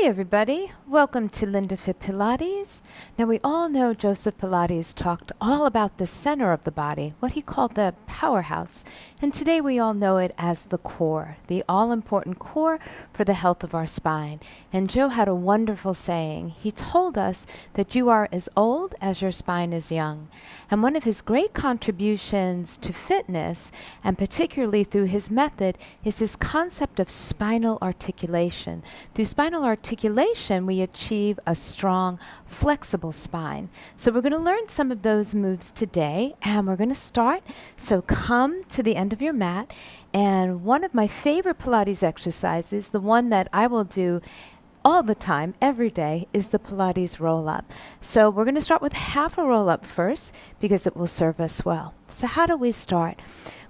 everybody, welcome to LindaFit Pilates. Now we all know Joseph Pilates talked all about the center of the body, what he called the powerhouse, and today we all know it as the core, the all-important core for the health of our spine. And Joe had a wonderful saying. He told us that you are as old as your spine is young. And one of his great contributions to fitness, and particularly through his method, is this concept of spinal articulation. Through spinal articulation, we achieve a strong, flexible spine. So we're going to learn some of those moves today, and we're going to start. So come to the end of your mat, and one of my favorite Pilates exercises, the one that I will do all the time, every day, is the Pilates Roll Up. So we're going to start with half a roll up first because it will serve us well. So how do we start?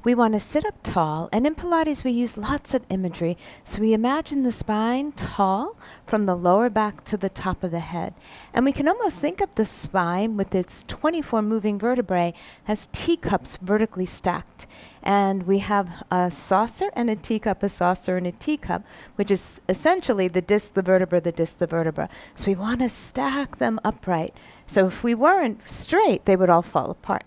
We want to sit up tall, and in Pilates we use lots of imagery. So we imagine the spine tall from the lower back to the top of the head. And we can almost think of the spine with its 24 moving vertebrae as teacups vertically stacked. And we have a saucer and a teacup, a saucer and a teacup, which is essentially the disc, the vertebra, the disc, the vertebra. So we want to stack them upright. So if we weren't straight, they would all fall apart.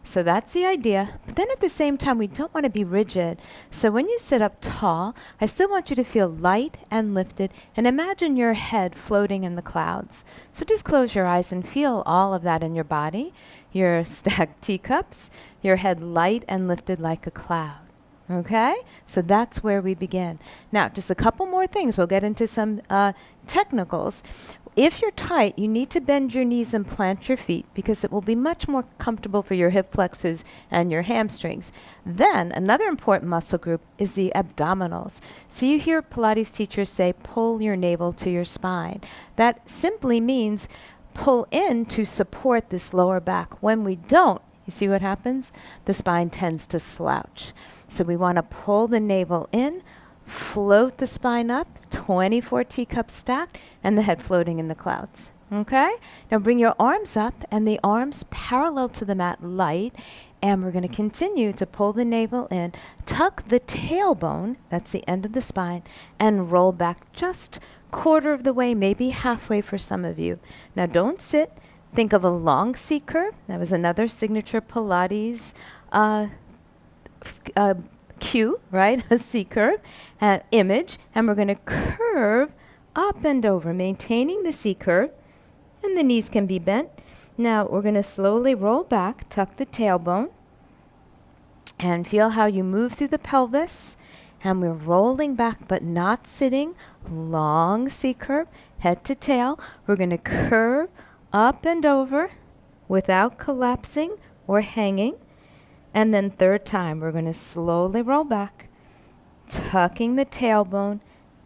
So that's the idea. But then at the same time, we don't want to be rigid. So when you sit up tall, I still want you to feel light and lifted, and imagine your head floating in the clouds. So just close your eyes and feel all of that in your body. Your stacked teacups, your head light and lifted like a cloud. Okay? So that's where we begin. Now, just a couple more things. We'll get into some technicals. If you're tight, you need to bend your knees and plant your feet because it will be much more comfortable for your hip flexors and your hamstrings. Then, another important muscle group is the abdominals. So you hear Pilates teachers say, pull your navel to your spine. That simply means pull in to support this lower back. When we don't, you see what happens? The spine tends to slouch. So we want to pull the navel in, float the spine up, 24 teacups stacked, and the head floating in the clouds. Okay? Now bring your arms up and the arms parallel to the mat, light, and we're going to continue to pull the navel in, tuck the tailbone, that's the end of the spine, and roll back just quarter of the way, maybe halfway for some of you. Now don't sit. Think of a long C curve. That was another signature Pilates cue, right? A C curve image, and we're going to curve up and over, maintaining the C curve, and the knees can be bent. Now we're going to slowly roll back, tuck the tailbone, and feel how you move through the pelvis, and we're rolling back but not sitting. Long C curve, head to tail. We're going to curve up and over without collapsing or hanging. And then third time, we're going to slowly roll back, tucking the tailbone,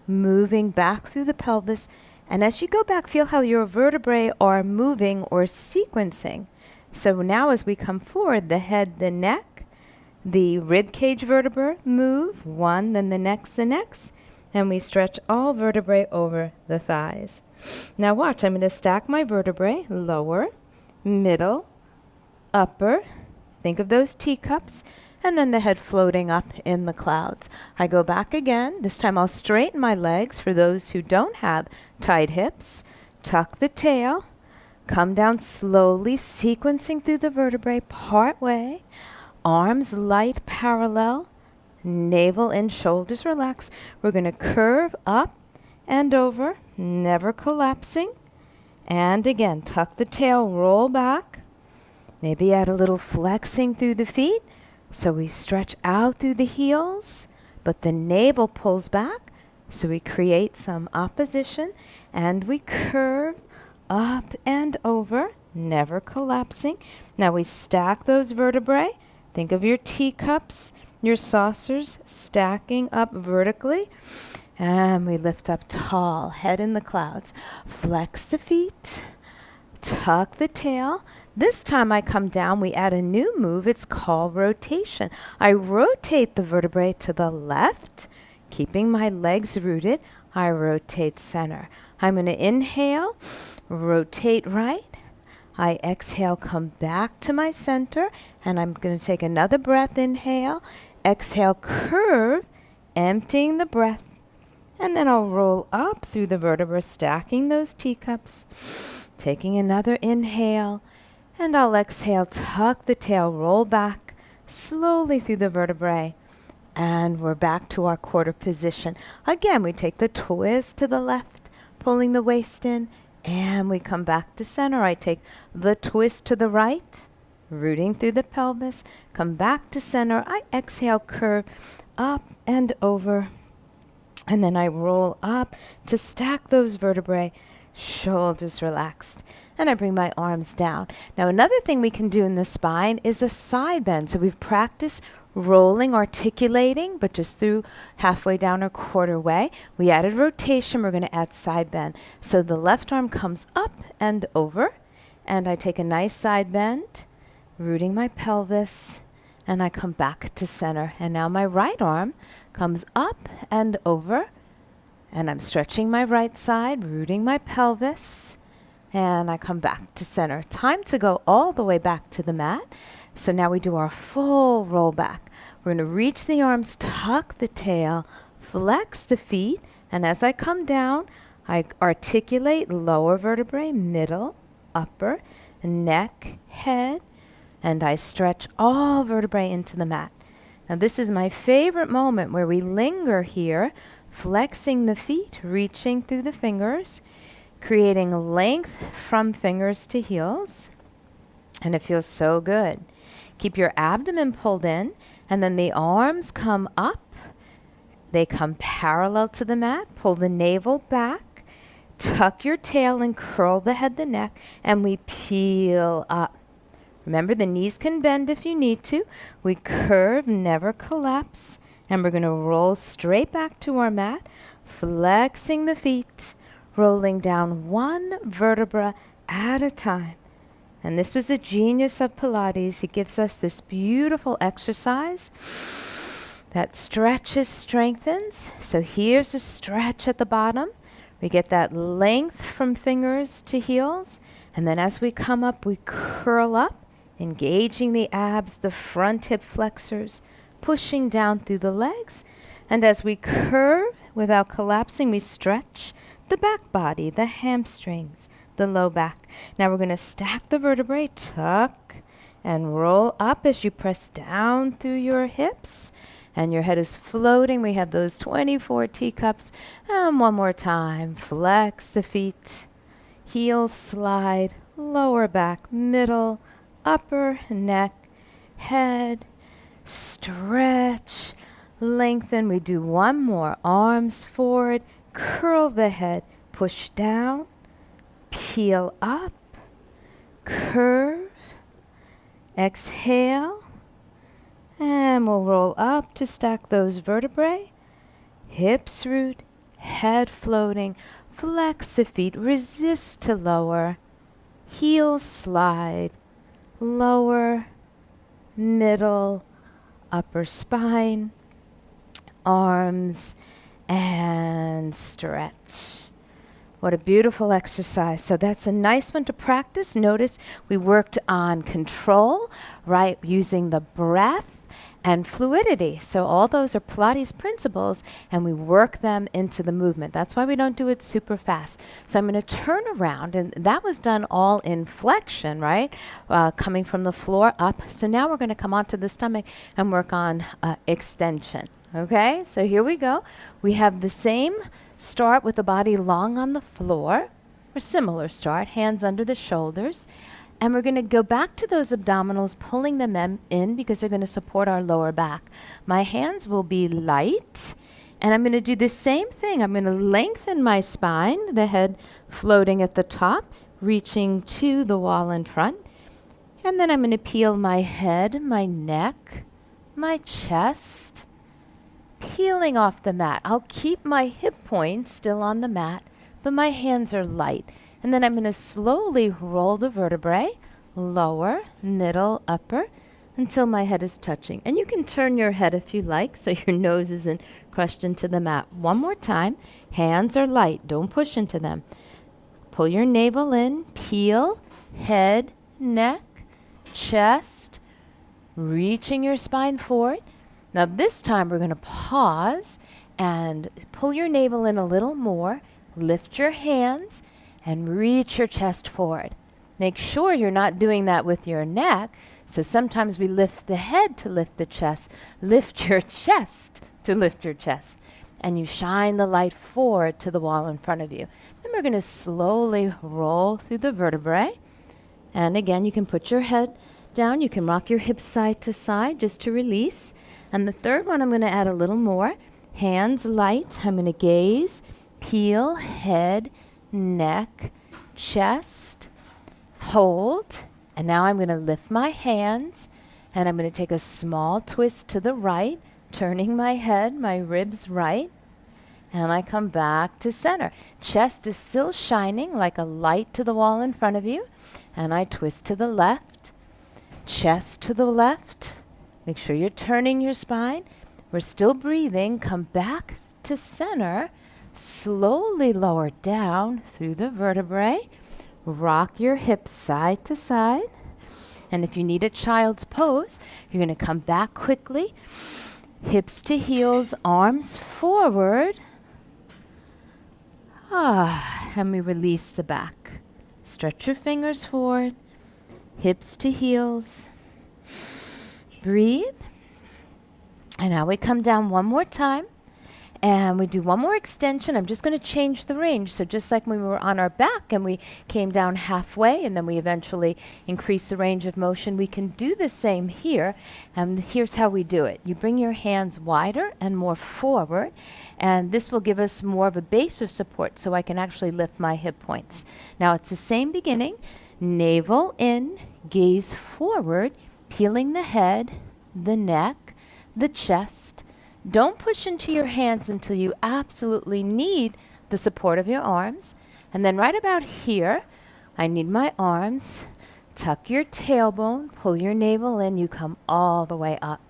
moving back through the pelvis. And as you go back, feel how your vertebrae are moving or sequencing. So now as we come forward, the head, the neck, the rib cage vertebra move, one, then the next, and we stretch all vertebrae over the thighs. Now watch, I'm going to stack my vertebrae, lower, middle, upper. Think of those teacups, and then the head floating up in the clouds. I go back again. This time I'll straighten my legs for those who don't have tight hips. Tuck the tail. Come down slowly, sequencing through the vertebrae part way. Arms light, parallel. Navel and shoulders relax. We're going to curve up and over, never collapsing. And again, tuck the tail, roll back. Maybe add a little flexing through the feet. So we stretch out through the heels, but the navel pulls back. So we create some opposition, and we curve up and over, never collapsing. Now we stack those vertebrae. Think of your teacups, your saucers stacking up vertically. And we lift up tall, head in the clouds. Flex the feet, tuck the tail. This time I come down, we add a new move. It's called rotation. I rotate the vertebrae to the left, keeping my legs rooted. I rotate center. I'm going to inhale, rotate right. I exhale, come back to my center, and I'm going to take another breath, inhale, exhale, curve, emptying the breath, And then I'll roll up through the vertebra, stacking those teacups, taking another inhale, and I'll exhale, tuck the tail, roll back slowly through the vertebrae, and we're back to our quarter position. Again, we take the twist to the left, pulling the waist in, and we come back to center. I take the twist to the right, rooting through the pelvis, come back to center. I exhale, curve up and over, and then I roll up to stack those vertebrae, shoulders relaxed, and I bring my arms down. Now, another thing we can do in the spine is a side bend. So we've practiced rolling, articulating, but just through halfway down or quarter way. We added rotation. We're going to add side bend. So the left arm comes up and over, and I take a nice side bend, rooting my pelvis, and I come back to center. And now my right arm comes up and over, and I'm stretching my right side, rooting my pelvis, and I come back to center. Time to go all the way back to the mat. So now we do our full roll back. We're going to reach the arms, tuck the tail, flex the feet, and as I come down, I articulate lower vertebrae, middle, upper, neck, head, and I stretch all vertebrae into the mat. Now this is my favorite moment where we linger here, flexing the feet, reaching through the fingers, creating length from fingers to heels, and it feels so good. Keep your abdomen pulled in, and then the arms come up. They come parallel to the mat. Pull the navel back, tuck your tail and curl the head, the neck, and we peel up. Remember, the knees can bend if you need to. We curve, never collapse, and we're going to roll straight back to our mat, flexing the feet, rolling down one vertebra at a time. And this was the genius of Pilates. He gives us this beautiful exercise that stretches, strengthens. So here's a stretch at the bottom. We get that length from fingers to heels. And then as we come up, we curl up, engaging the abs, the front hip flexors, pushing down through the legs. And as we curve without collapsing, we stretch the back body, the hamstrings, the low back. Now we're going to stack the vertebrae, tuck and roll up as you press down through your hips, and your head is floating. We have those 24 teacups. And one more time, flex the feet, heels slide, lower back, middle, upper, neck, head, stretch, lengthen. We do one more, arms forward, curl the head, push down, peel up, curve, exhale, and we'll roll up to stack those vertebrae, hips root, head floating, flex the feet, resist to lower, heels slide, lower, middle, upper spine, arms, and stretch. What a beautiful exercise. So that's a nice one to practice. Notice we worked on control, right, using the breath and fluidity. So all those are Pilates principles, and we work them into the movement. That's why we don't do it super fast. So I'm going to turn around, and that was done all in flexion, right, coming from the floor up. So now we're going to come onto the stomach and work on extension. Okay, so here we go. We have the same start with the body long on the floor, or similar start, hands under the shoulders. And we're going to go back to those abdominals, pulling them in because they're going to support our lower back. My hands will be light, and I'm going to do the same thing. I'm going to lengthen my spine, the head floating at the top, reaching to the wall in front. And then I'm going to peel my head, my neck, my chest, peeling off the mat. I'll keep my hip points still on the mat, but my hands are light. And then I'm going to slowly roll the vertebrae, lower, middle, upper, until my head is touching. And you can turn your head if you like, so your nose isn't crushed into the mat. One more time. Hands are light. Don't push into them. Pull your navel in, peel, head, neck, chest, reaching your spine forward. Now this time we're going to pause and pull your navel in a little more. Lift your hands and reach your chest forward. Make sure you're not doing that with your neck. So sometimes we lift the head to lift the chest. Lift your chest to lift your chest. And you shine the light forward to the wall in front of you. Then we're going to slowly roll through the vertebrae. And again, you can put your head down. You can rock your hips side to side just to release. And the third one, I'm going to add a little more. Hands light. I'm going to gaze, peel, head, neck, chest, hold. And now I'm going to lift my hands. And I'm going to take a small twist to the right, turning my head, my ribs right. And I come back to center. Chest is still shining like a light to the wall in front of you. And I twist to the left, chest to the left. Make sure you're turning your spine. We're still breathing. Come back to center. Slowly lower down through the vertebrae. Rock your hips side to side. And if you need a child's pose, you're going to come back quickly. Hips to heels, arms forward. And we release the back. Stretch your fingers forward. Hips to heels. Breathe. And now we come down one more time. And we do one more extension. I'm just going to change the range. So just like when we were on our back and we came down halfway and then we eventually increase the range of motion, we can do the same here. And here's how we do it. You bring your hands wider and more forward. And this will give us more of a base of support so I can actually lift my hip points. Now it's the same beginning. Navel in, gaze forward, peeling the head, the neck, the chest. Don't push into your hands until you absolutely need the support of your arms. And then right about here, I need my arms. Tuck your tailbone, pull your navel in, you come all the way up.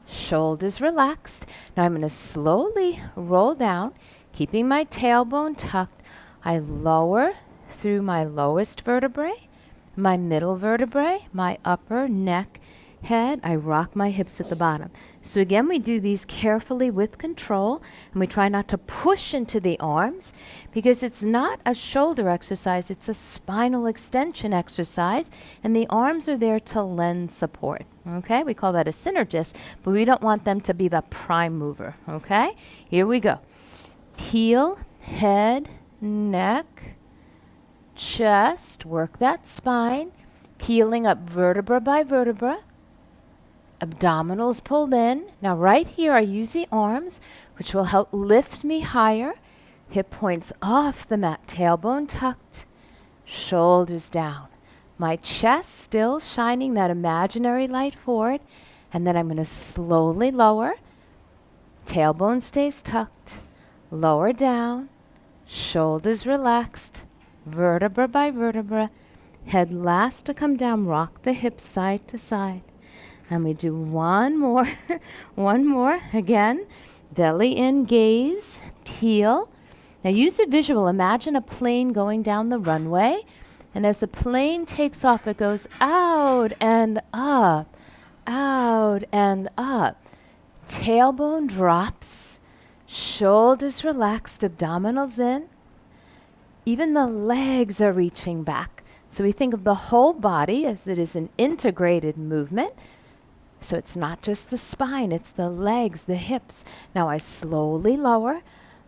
Shoulders relaxed. Now I'm going to slowly roll down, keeping my tailbone tucked. I lower through my lowest vertebrae, my middle vertebrae, my upper neck, head. I rock my hips at the bottom. So again, we do these carefully with control, and we try not to push into the arms because it's not a shoulder exercise, it's a spinal extension exercise, and the arms are there to lend support. Okay, we call that a synergist, but we don't want them to be the prime mover. Okay, here we go. Peel, head, neck, chest, work that spine, peeling up vertebra by vertebra. Abdominals pulled in. Now right here I use the arms, which will help lift me higher. Hip points off the mat, tailbone tucked, shoulders down. My chest still shining that imaginary light forward. And then I'm going to slowly lower. Tailbone stays tucked, lower down, shoulders relaxed, vertebra by vertebra. Head last to come down, rock the hips side to side. And we do one more, one more. Again, belly in, gaze, peel. Now use a visual. Imagine a plane going down the runway. And as the plane takes off, it goes out and up, out and up. Tailbone drops, shoulders relaxed, abdominals in. Even the legs are reaching back. So we think of the whole body as it is an integrated movement. So it's not just the spine, it's the legs, the hips. Now I slowly lower,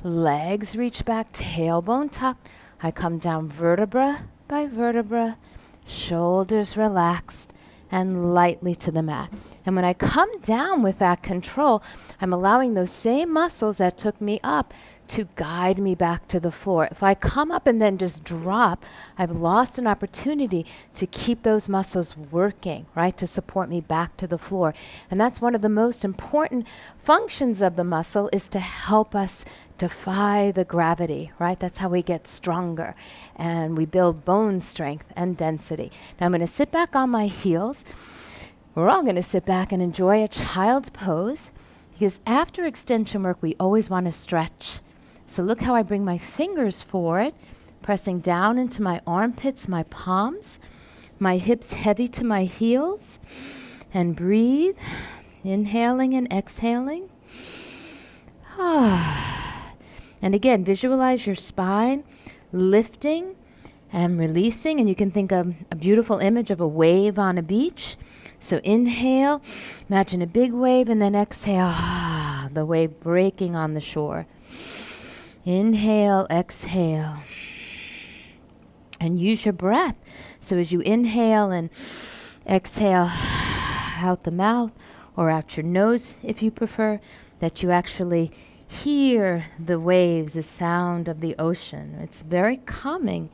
legs reach back, tailbone tucked. I come down vertebra by vertebra, shoulders relaxed, and lightly to the mat. And when I come down with that control, I'm allowing those same muscles that took me up to guide me back to the floor. If I come up and then just drop, I've lost an opportunity to keep those muscles working, right, to support me back to the floor. And that's one of the most important functions of the muscle, is to help us defy the gravity, right? That's how we get stronger and we build bone strength and density. Now I'm going to sit back on my heels. We're all going to sit back and enjoy a child's pose, because after extension work, we always want to stretch. So look how I bring my fingers forward, pressing down into my armpits, my palms, my hips heavy to my heels, and breathe, inhaling and exhaling. And again, visualize your spine lifting and releasing, and you can think of a beautiful image of a wave on a beach. So inhale, imagine a big wave, and then exhale, the wave breaking on the shore. Inhale, exhale, and use your breath. So as you inhale and exhale out the mouth or out your nose, if you prefer, that you actually hear the waves, the sound of the ocean. It's very calming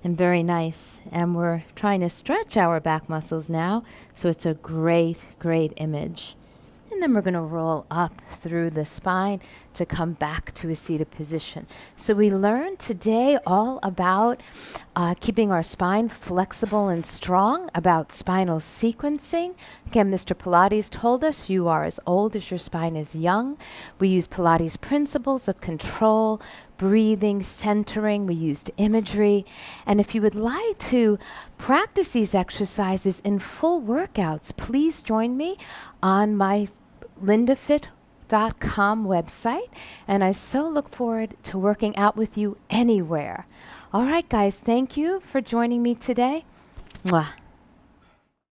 and very nice. And we're trying to stretch our back muscles now, so it's a great, great image. And then we're going to roll up through the spine to come back to a seated position. So we learned today all about keeping our spine flexible and strong, about spinal sequencing. Again, Mr. Pilates told us you are as old as your spine is young. We use Pilates principles of control, breathing, centering. We used imagery. And if you would like to practice these exercises in full workouts, please join me on my LindaFit.com website, and I so look forward to working out with you anywhere. All right, guys, thank you for joining me today. Mwah.